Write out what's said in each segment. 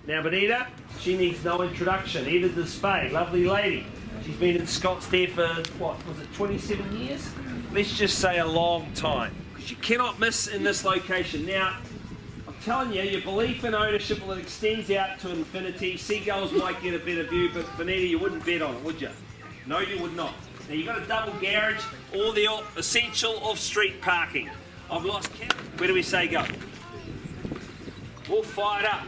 Now Benita, she needs no introduction. Edith Spade, lovely lady. She's been in Scots there for, what, was it 27 years? Let's just say a long time. Because you cannot miss in this location. Now, I'm telling you, your belief in ownership, well, it extends out to infinity. Seagulls might get a better view, but Benita, you wouldn't bet on it, would you? No, you would not. Now, you've got a double garage, all the essential off-street parking. I've lost count. Where do we say go? All fired up.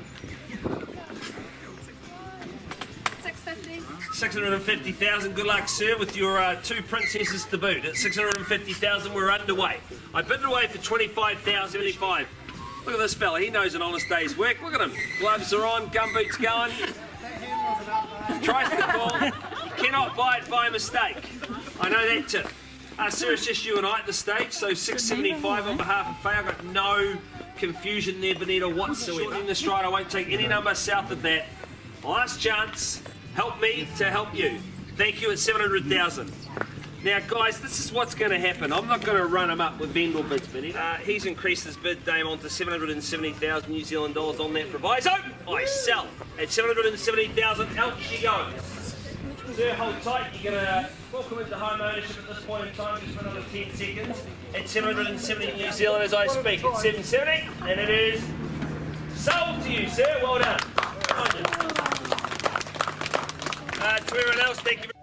650,000. Good luck, sir, with your two princesses to boot. At 650,000, we're underway. I bid it away for 25,075. Look at this fella. He knows an honest day's work. Look at him. Gloves are on, gumboots going. Tries to call. You cannot buy it by mistake. I know that tip. Sir, it's just you and I at the stage, so 675 on behalf of Faye. I've got no confusion there, Benita, whatsoever. In the stride, I won't take any number south of that. Last chance. Help me to help you. Thank you at 700,000. Now, guys, this is what's going to happen. I'm not going to run him up with vendor bids, Benita. He's increased his bid, Dame, on to 770,000 New Zealand dollars on that proviso. I sell at 770,000. Out she goes. Sir, hold tight. You're going to welcome into home ownership at this point in time, just for another 10 seconds. At 770 New Zealand as I speak. At 770, and it is sold to you, sir. Well done. To everyone else, thank you.